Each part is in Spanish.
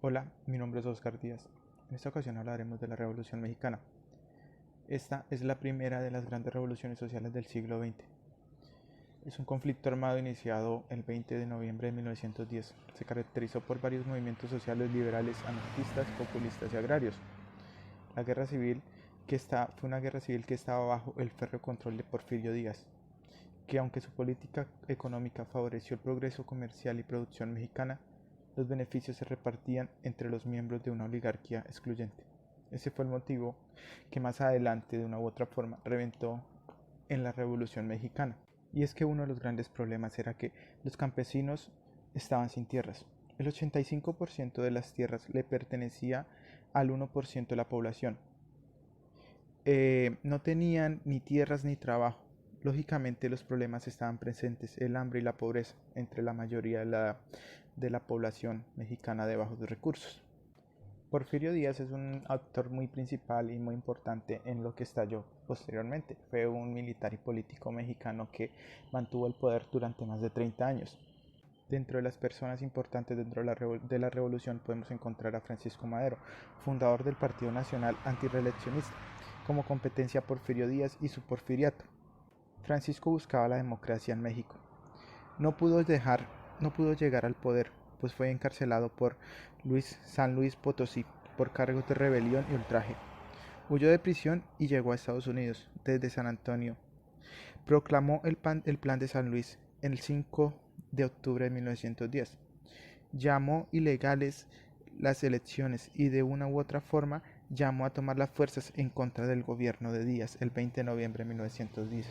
Hola, mi nombre es Oscar Díaz. En esta ocasión hablaremos de la Revolución Mexicana. Esta es la primera de las grandes revoluciones sociales del siglo XX. Es un conflicto armado iniciado el 20 de noviembre de 1910. Se caracterizó por varios movimientos sociales liberales, anarquistas, populistas y agrarios. La guerra civil fue una guerra civil que estaba bajo el férreo control de Porfirio Díaz, que aunque su política económica favoreció el progreso comercial y producción mexicana, los beneficios se repartían entre los miembros de una oligarquía excluyente. Ese fue el motivo que más adelante, de una u otra forma, reventó en la Revolución Mexicana. Y es que uno de los grandes problemas era que los campesinos estaban sin tierras. El 85% de las tierras le pertenecía al 1% de la población. No tenían ni tierras ni trabajo. Lógicamente los problemas estaban presentes, el hambre y la pobreza entre la mayoría de la población mexicana de bajos recursos. Porfirio Díaz es un actor muy principal y muy importante en lo que estalló posteriormente. Fue un militar y político mexicano que mantuvo el poder durante más de 30 años. Dentro de las personas importantes dentro de la revolución podemos encontrar a Francisco Madero, fundador del Partido Nacional Antirreeleccionista, como competencia a Porfirio Díaz y su porfiriato. Francisco buscaba la democracia en México. No pudo, no pudo llegar al poder, pues fue encarcelado por San Luis Potosí por cargos de rebelión y ultraje. Huyó de prisión y llegó a Estados Unidos desde San Antonio. Proclamó el Plan de San Luis el 5 de octubre de 1910. Llamó ilegales las elecciones y de una u otra forma llamó a tomar las fuerzas en contra del gobierno de Díaz el 20 de noviembre de 1910.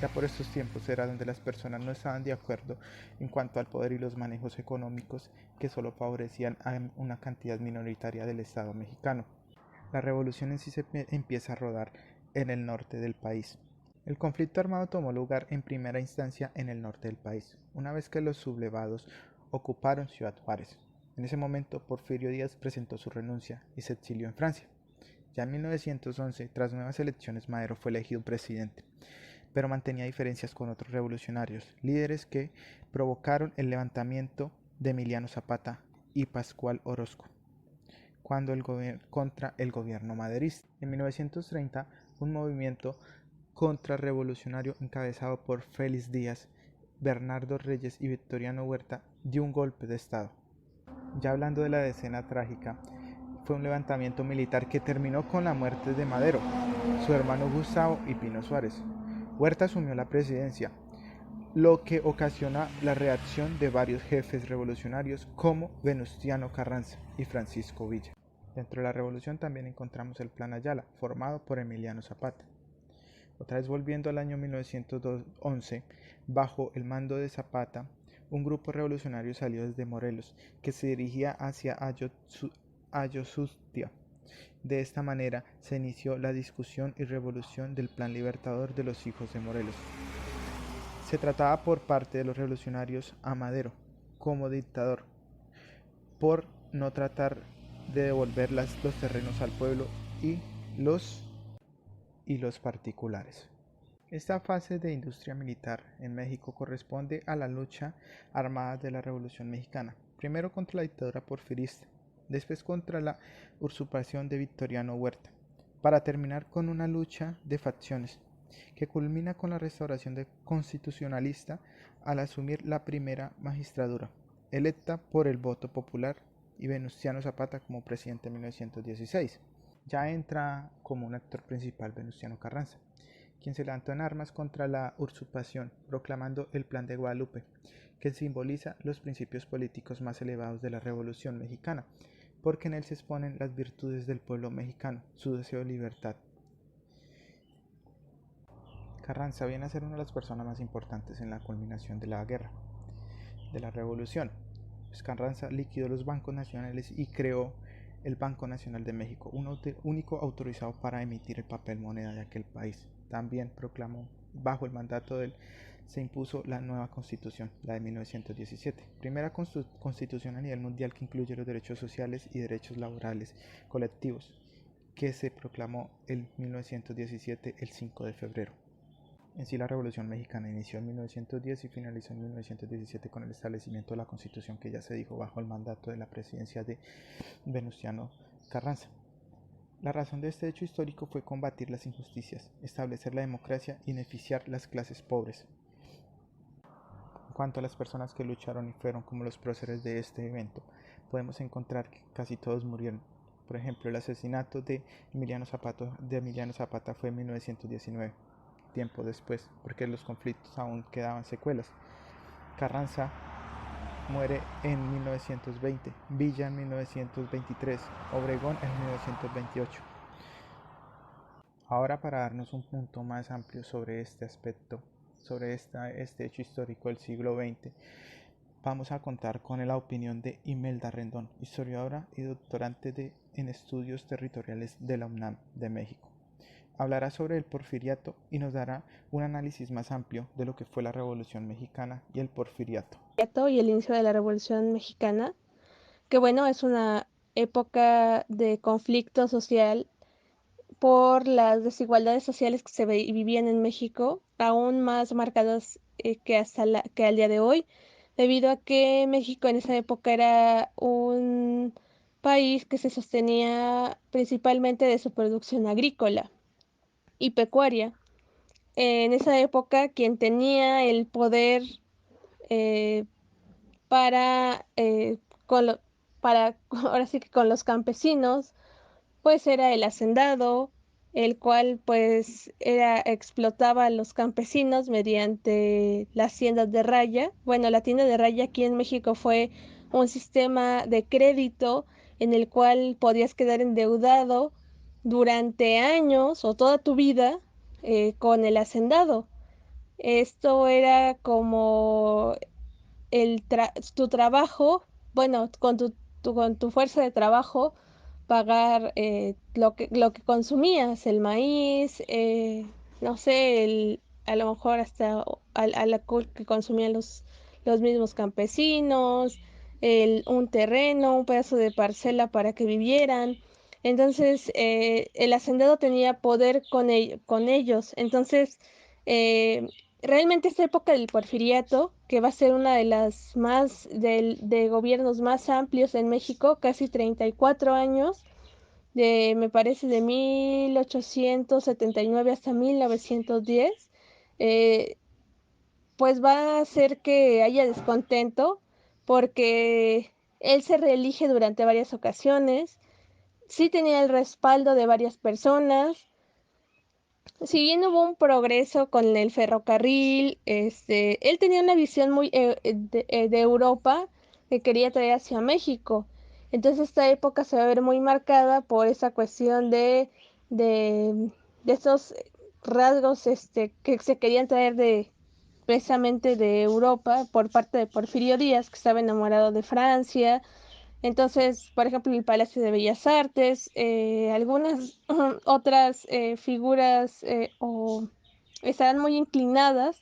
Ya por estos tiempos era donde las personas no estaban de acuerdo en cuanto al poder y los manejos económicos que solo favorecían a una cantidad minoritaria del Estado mexicano. La revolución en sí se empieza a rodar en el norte del país. El conflicto armado tomó lugar en primera instancia en el norte del país, una vez que los sublevados ocuparon Ciudad Juárez. En ese momento, Porfirio Díaz presentó su renuncia y se exilió en Francia. Ya en 1911, tras nuevas elecciones, Madero fue elegido presidente, pero mantenía diferencias con otros revolucionarios, líderes que provocaron el levantamiento de Emiliano Zapata y Pascual Orozco contra el gobierno maderista. En 1930, un movimiento contrarrevolucionario encabezado por Félix Díaz, Bernardo Reyes y Victoriano Huerta dio un golpe de estado. Ya hablando de la escena trágica, fue un levantamiento militar que terminó con la muerte de Madero, su hermano Gustavo y Pino Suárez. Huerta asumió la presidencia, lo que ocasiona la reacción de varios jefes revolucionarios como Venustiano Carranza y Francisco Villa. Dentro de la revolución también encontramos el Plan Ayala, formado por Emiliano Zapata. Otra vez volviendo al año 1911, bajo el mando de Zapata, un grupo revolucionario salió desde Morelos, que se dirigía hacia Ayosutía. De esta manera se inició la discusión y revolución del Plan Libertador de los Hijos de Morelos. Se trataba por parte de los revolucionarios a Madero como dictador, por no tratar de devolver los terrenos al pueblo y los particulares. Esta fase de industria militar en México corresponde a la lucha armada de la Revolución Mexicana, primero contra la dictadura porfirista, después contra la usurpación de Victoriano Huerta, para terminar con una lucha de facciones que culmina con la restauración constitucionalista al asumir la primera magistratura, electa por el voto popular y Venustiano Zapata como presidente en 1916. Ya entra como un actor principal Venustiano Carranza, quien se levantó en armas contra la usurpación, proclamando el Plan de Guadalupe, que simboliza los principios políticos más elevados de la Revolución Mexicana, porque en él se exponen las virtudes del pueblo mexicano, su deseo de libertad. Carranza viene a ser una de las personas más importantes en la culminación de la guerra, de la revolución. Pues Carranza liquidó los bancos nacionales y creó el Banco Nacional de México, un único autorizado para emitir el papel moneda de aquel país. También proclamó, bajo el mandato de él, se impuso la nueva constitución, la de 1917, primera constitución a nivel mundial que incluye los derechos sociales y derechos laborales colectivos, que se proclamó en 1917 el 5 de febrero. En sí, la Revolución Mexicana inició en 1910 y finalizó en 1917 con el establecimiento de la Constitución, que ya se dijo bajo el mandato de la presidencia de Venustiano Carranza. La razón de este hecho histórico fue combatir las injusticias, establecer la democracia y beneficiar las clases pobres. En cuanto a las personas que lucharon y fueron como los próceres de este evento, podemos encontrar que casi todos murieron. Por ejemplo, el asesinato de Emiliano Zapata fue en 1919, tiempo después, porque los conflictos aún quedaban secuelas. Carranza muere en 1920, Villa en 1923, Obregón en 1928. Ahora, para darnos un punto más amplio sobre este aspecto, sobre este hecho histórico del siglo XX, vamos a contar con la opinión de Imelda Rendón, historiadora y doctorante en estudios territoriales de la UNAM de México. Hablará sobre el porfiriato y nos dará un análisis más amplio de lo que fue la Revolución Mexicana y el porfiriato. Y el inicio de la Revolución Mexicana, que bueno, es una época de conflicto social por las desigualdades sociales que se vivían en México, aún más marcadas que al día de hoy, debido a que México en esa época era un país que se sostenía principalmente de su producción agrícola y pecuaria. En esa época, quien tenía el poder eh, para, con lo- para, ahora sí que con los campesinos, pues era el hacendado, el cual pues explotaba a los campesinos mediante las tiendas de raya. Bueno, la tienda de raya aquí en México fue un sistema de crédito en el cual podías quedar endeudado durante años o toda tu vida con el hacendado. Esto era como tu trabajo, bueno, con tu fuerza de trabajo, pagar lo que consumías, el maíz, no sé, a lo mejor hasta a la que consumían los mismos campesinos, un terreno, un pedazo de parcela para que vivieran. Entonces, el hacendado tenía poder con ellos. Entonces, eh, realmente esta época del porfiriato, que va a ser una de las de gobiernos más amplios en México, casi 34 años, me parece de 1879 hasta 1910, eh, pues va a hacer que haya descontento porque él se reelige durante varias ocasiones, sí tenía el respaldo de varias personas. Si bien hubo un progreso con el ferrocarril, él tenía una visión muy de Europa que quería traer hacia México. Entonces esta época se va a ver muy marcada por esa cuestión de, de esos rasgos que se querían traer precisamente de Europa por parte de Porfirio Díaz, que estaba enamorado de Francia. Entonces, por ejemplo, el Palacio de Bellas Artes, algunas otras figuras estarán muy inclinadas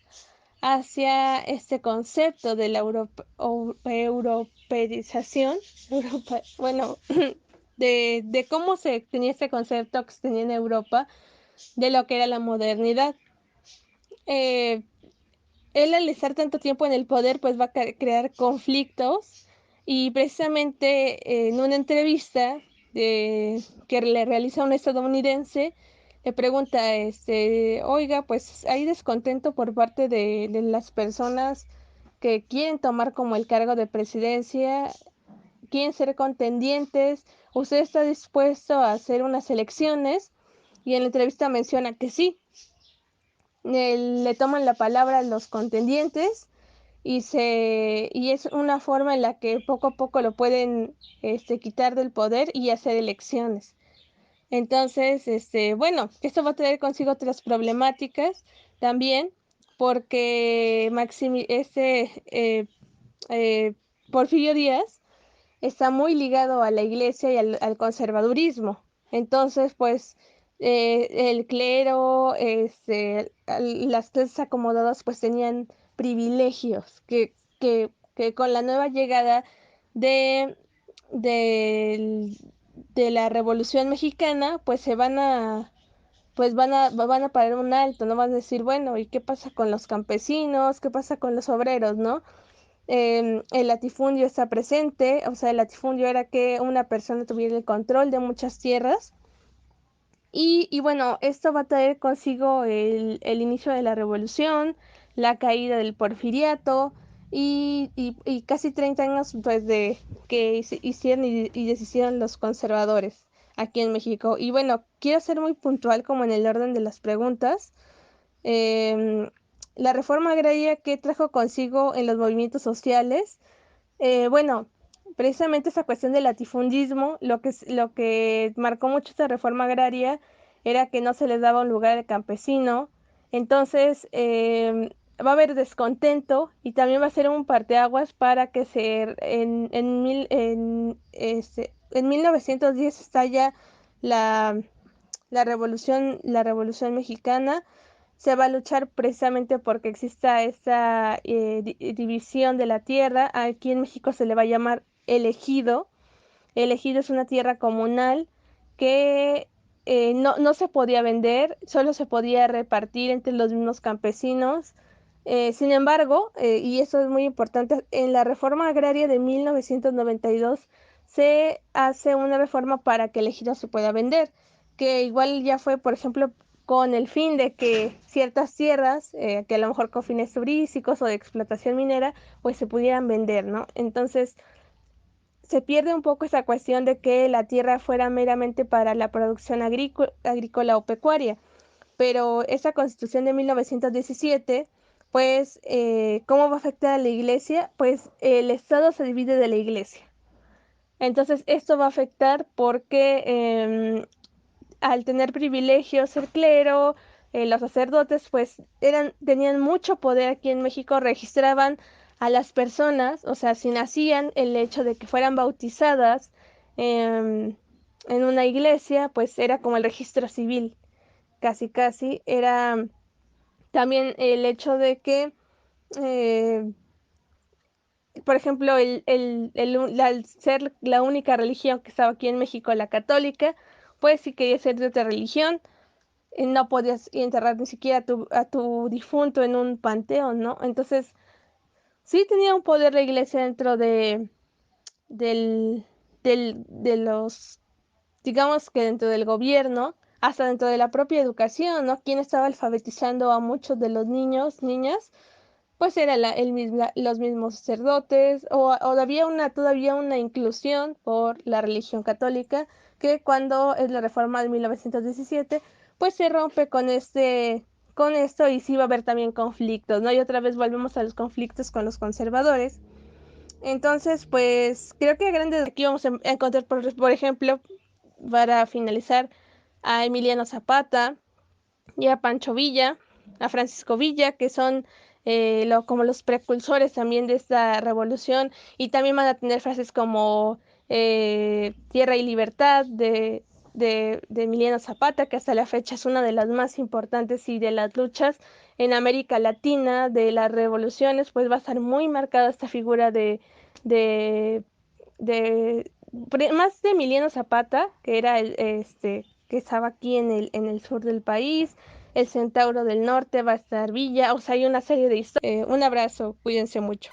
hacia este concepto de la europeización, bueno, de cómo se tenía este concepto que se tenía en Europa de lo que era la modernidad. Eh, Él al estar tanto tiempo en el poder, pues va a crear conflictos y precisamente en una entrevista que le realiza un estadounidense, le pregunta, oiga, pues hay descontento por parte de las personas que quieren tomar como el cargo de presidencia, quieren ser contendientes, ¿usted está dispuesto a hacer unas elecciones? Y en la entrevista menciona que sí, le toman la palabra a los contendientes y es una forma en la que poco a poco lo pueden quitar del poder y hacer elecciones. Entonces, bueno, esto va a traer consigo otras problemáticas también, porque eh, Porfirio Díaz está muy ligado a la iglesia y al conservadurismo. Entonces, pues, el clero, las clases acomodadas, pues tenían privilegios que con la nueva llegada de, de, de la Revolución Mexicana, pues pues van a parar un alto, no van a decir, bueno, ¿y qué pasa con los campesinos? ¿Qué pasa con los obreros, no? El latifundio está presente, o sea, el latifundio era que una persona tuviera el control de muchas tierras. Y bueno, esto va a traer consigo el inicio de la revolución, la caída del porfiriato y casi 30 años pues, de que hicieron y deshicieron los conservadores aquí en México. Y bueno, quiero ser muy puntual como en el orden de las preguntas. Em, la reforma agraria que trajo consigo en los movimientos sociales, bueno, precisamente esa cuestión del latifundismo, lo que marcó mucho esta reforma agraria era que no se les daba un lugar al campesino. Entonces, va a haber descontento y también va a ser un parteaguas para que en 1910 estalla la, la revolución mexicana. Se va a luchar precisamente porque exista esa división de la tierra. Aquí en México se le va a llamar el ejido. El ejido es una tierra comunal que no se podía vender, solo se podía repartir entre los mismos campesinos. Sin embargo, y eso es muy importante, en la reforma agraria de 1992 se hace una reforma para que el ejido se pueda vender, que igual ya fue, por ejemplo, con el fin de que ciertas tierras, que a lo mejor con fines turísticos o de explotación minera, pues se pudieran vender, ¿no? Entonces, se pierde un poco esa cuestión de que la tierra fuera meramente para la producción agrícola o pecuaria, pero esa constitución de 1917, pues, ¿cómo va a afectar a la iglesia? Pues el Estado se divide de la iglesia. Entonces, esto va a afectar porque al tener privilegios el clero, los sacerdotes, pues tenían mucho poder aquí en México, registraban a las personas, o sea, si nacían, el hecho de que fueran bautizadas en una iglesia, pues era como el registro civil, casi casi, era también el hecho de que, eh, por ejemplo, al ser la única religión que estaba aquí en México, la católica, pues si querías ser de otra religión, no podías enterrar ni siquiera a tu difunto en un panteón, ¿no? Entonces, sí tenía un poder la iglesia dentro del, de los, digamos que dentro del gobierno, hasta dentro de la propia educación, ¿no? Quien estaba alfabetizando a muchos de los niños, niñas, pues era los mismos sacerdotes, o había todavía una inclusión por la religión católica, que cuando es la reforma de 1917, pues se rompe con esto y sí va a haber también conflictos, ¿no? Y otra vez volvemos a los conflictos con los conservadores. Entonces, pues creo que a grandes aquí vamos a encontrar, por ejemplo, para finalizar, a Emiliano Zapata y a Pancho Villa, a Francisco Villa, que son como los precursores también de esta revolución, y también van a tener frases como Tierra y Libertad de Emiliano Zapata, que hasta la fecha es una de las más importantes y de las luchas en América Latina, de las revoluciones, pues va a estar muy marcada esta figura de, más de Emiliano Zapata, que era que estaba aquí en el sur del país. El Centauro del Norte va a estar Villa, o sea, hay una serie de historias. Un abrazo, cuídense mucho.